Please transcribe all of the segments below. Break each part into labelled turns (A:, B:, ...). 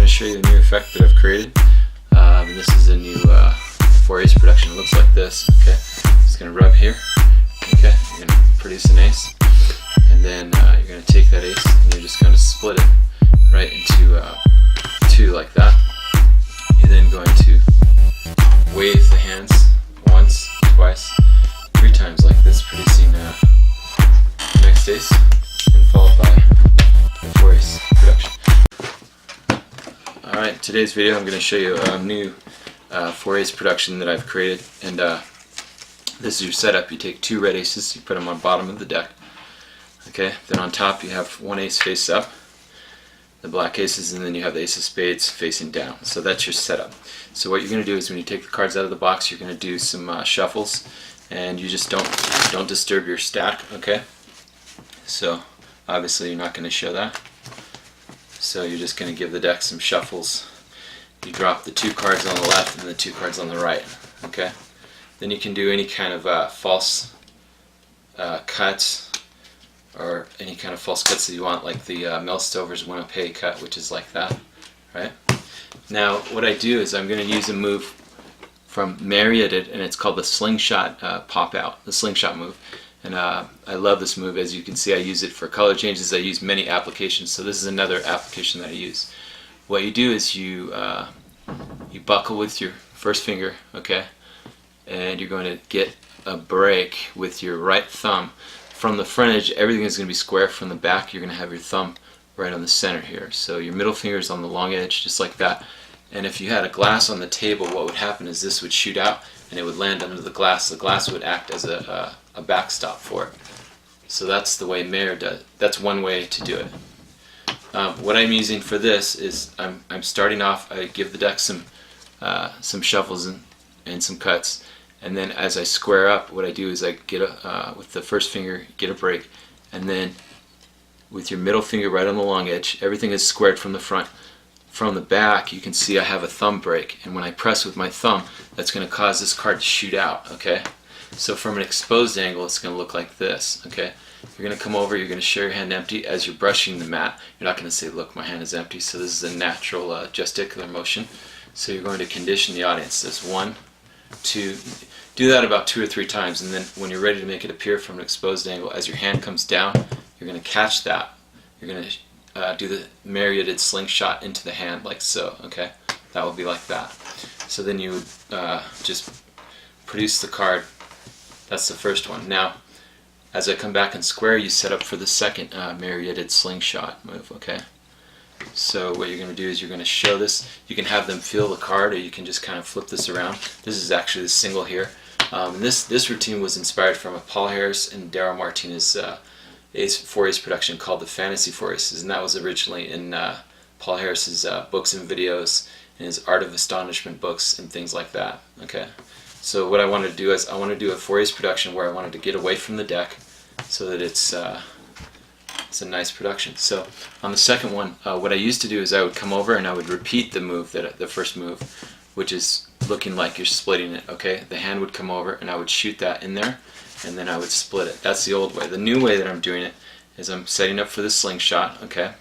A: going to show you a new effect that I've created. And this is a new 4 ace production. It looks like this. Okay, just going to rub here. Okay, you're going to produce an ace, and then you're going to take that ace and you're just going to split it right into 2 like that. You're then going to wave the hands once, twice, 3 times like this, producing the next ace, and followed by the 4 ace production. Alright, today's video I'm going to show you a new 4 ace production that I've created, and this is your setup. You take 2 red aces, you put them on bottom of the deck. Okay, then on top you have 1 ace face up, the black aces, and then you have the ace of spades facing down. So that's your setup. So what you're going to do is when you take the cards out of the box, you're going to do some shuffles, and you just don't disturb your stack. Okay, so obviously you're not going to show that. So you're just going to give the deck some shuffles. You drop the 2 cards on the left and the 2 cards on the right. Okay, then you can do any kind of false cuts, or any kind of false cuts that you want, like the Mel Stover's Winnipeg cut, which is like that, right? Now what I do is I'm going to use a move from Meir, Yedid, and it's called the Slingshot pop out, the Slingshot move. And I love this move. As you can see, I use it for color changes. I use many applications, so this is another application that I use. What you do is you buckle with your first finger, okay, and you're going to get a break with your right thumb. From the front edge, everything is going to be square. From the back, you're going to have your thumb right on the center here. So your middle finger is on the long edge, just like that. And if you had a glass on the table, what would happen is this would shoot out and it would land under the glass. The glass would act as a backstop for it. So that's the way Meir does. That's one way to do it. What I'm using for this is I'm starting off. I give the deck some shuffles and some cuts, and then as I square up, what I do is I get with the first finger, get a break, and then with your middle finger right on the long edge, everything is squared from the front. From the back, you can see I have a thumb break, and when I press with my thumb, that's going to cause this card to shoot out. Okay, so from an exposed angle, it's going to look like this. Okay, you're going to come over, you're going to show your hand empty as you're brushing the mat. You're not going to say, look, my hand is empty. So this is a natural gesticular motion. So you're going to condition the audience. There's 1, 2, do that about 2 or 3 times, and then when you're ready to make it appear from an exposed angle, as your hand comes down, you're going to catch that. You're going to do the Meir Yedid slingshot into the hand like so. Okay, that will be like that. So then you would just produce the card. That's the first one. Now as I come back and square, you set up for the second Meir Yedid slingshot move. Okay, so what you're going to do is you're going to show this. You can have them feel the card, or you can just kind of flip this around. This is actually the single here. This routine was inspired from a Paul Harris and Darin Martineu's 4 ace production called the Fantasy 4 Aces, and that was originally in Paul Harris's books and videos, and his Art of Astonishment books and things like that. Okay, so what I wanted to do is I want to do a 4 ace production where I wanted to get away from the deck so that it's a nice production. So on the second one, what I used to do is I would come over and I would repeat the move, the first move, which is looking like you're splitting it. Okay, the hand would come over and I would shoot that in there, and then I would split it. That's the old way. The new way that I'm doing it is I'm setting up for the slingshot. Okay,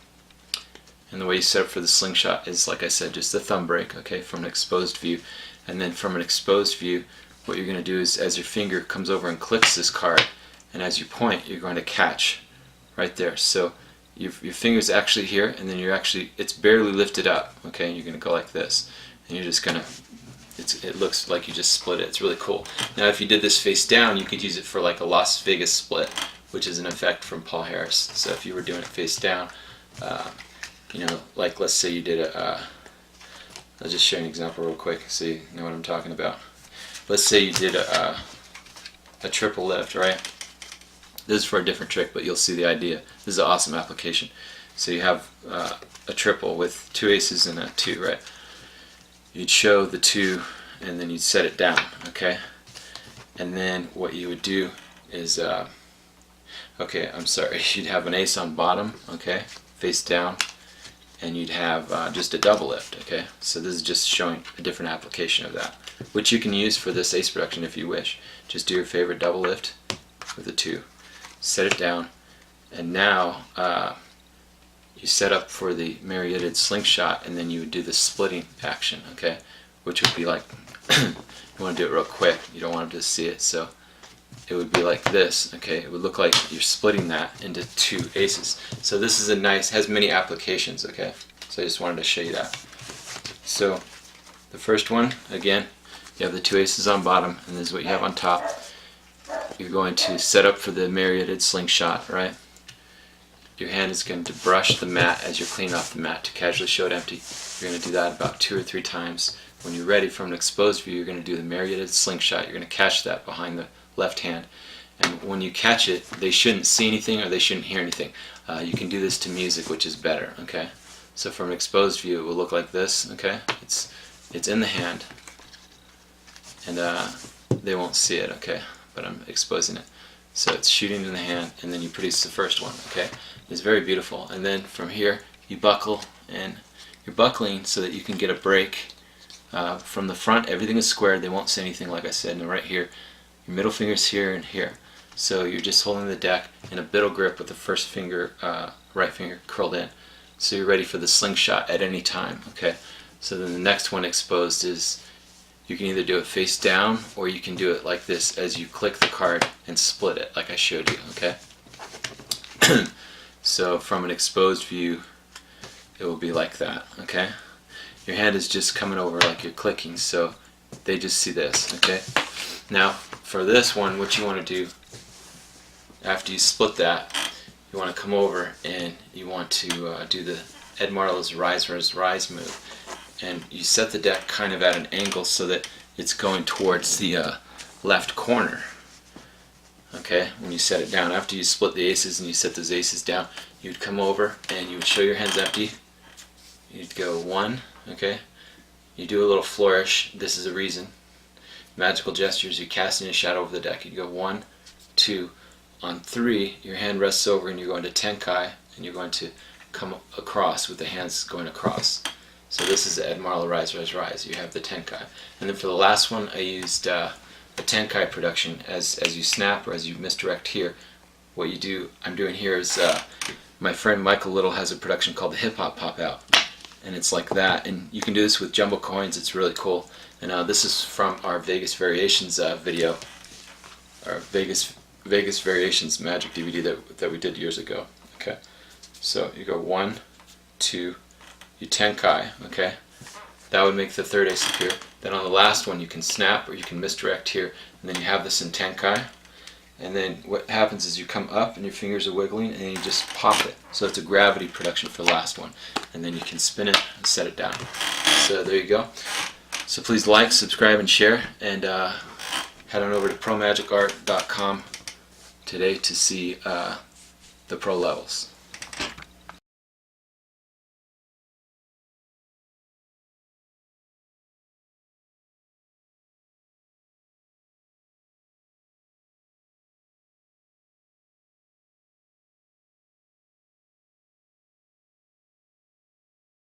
A: and the way you set up for the slingshot is, like I said, just the thumb break. Okay, from an exposed view, and then from an exposed view, what you're going to do is as your finger comes over and clicks this card, and as you point, you're going to catch right there. So your finger's actually here, and then it's barely lifted up. Okay, and you're going to go like this, and you're just going to, it looks like you just split it. It's really cool. Now if you did this face down, you could use it for like a Las Vegas split, which is an effect from Paul Harris. So if you were doing it face down, you know, like let's say you did I'll just show you an example real quick so you know what I'm talking about. Let's say you did a triple lift, right? This is for a different trick, but you'll see the idea. This is an awesome application. So you have a triple with 2 aces and a 2, right? You'd show the 2 and then you'd set it down. Okay, and then what you would do is okay, I'm sorry, you'd have an ace on bottom, okay, face down, and you'd have just a double lift. Okay, so this is just showing a different application of that, which you can use for this ace production if you wish. Just do your favorite double lift with a 2, set it down, and now you set up for the Meir Yedid Slingshot, and then you would do the splitting action, okay? Which would be like, you want to do it real quick, you don't want them to see it, so it would be like this, okay? It would look like you're splitting that into 2 aces. So this is a nice, has many applications, okay? So I just wanted to show you that. So the first one, again, you have the 2 aces on bottom, and this is what you have on top. You're going to set up for the Meir Yedid Slingshot, right? Your hand is going to brush the mat as you're cleaning off the mat to casually show it empty. You're going to do that about 2 or 3 times. When you're ready from an exposed view, you're going to do the Meir Yedid Slingshot. You're going to catch that behind the left hand. And when you catch it, they shouldn't see anything or they shouldn't hear anything. You can do this to music, which is better, okay? So from an exposed view, it will look like this, okay? It's in the hand, and they won't see it, okay? But I'm exposing it. So it's shooting in the hand, and then you produce the first one, okay? It's very beautiful. And then from here, you buckle, and you're buckling so that you can get a break. From the front, everything is squared. They won't see anything, like I said. And right here, your middle finger's here and here. So you're just holding the deck in a biddle grip with the first finger, right finger curled in. So you're ready for the slingshot at any time, okay? So then the next one exposed is, you can either do it face down or you can do it like this as you click the card and split it like I showed you, okay? So from an exposed view, it will be like that, okay? Your hand is just coming over like you're clicking, so they just see this, okay? Now for this one, what you want to do after you split that, you want to come over and you want to do the Ed Marlowe's Rise move. And you set the deck kind of at an angle so that it's going towards the left corner. Okay, when you set it down, after you split the aces and you set those aces down, you'd come over and you would show your hands empty. You'd go 1, okay? You do a little flourish. This is a reason. Magical gestures, you're casting a shadow over the deck. You go 1, 2. On 3, your hand rests over and you're going to tenkai, and you're going to come across with the hands going across. So this is the Ed Marlowe Rise. You have the tenkai. And then for the last one, I used a tenkai production. As you snap or as you misdirect here, what you do, I'm doing here is, my friend Michael Little has a production called the Hip Hop Pop Out. And it's like that. And you can do this with jumbo coins. It's really cool. And this is from our Vegas Variations video. Our Vegas Variations Magic DVD that we did years ago. Okay. So you go 1, 2, you tenkai, okay? That would make the third ace appear. Then on the last one you can snap or you can misdirect here, and then you have this in tenkai. And then what happens is you come up and your fingers are wiggling and you just pop it. So it's a gravity production for the last one. And then you can spin it and set it down. So there you go. So please like, subscribe, and share, and head on over to promagicart.com today to see the pro levels.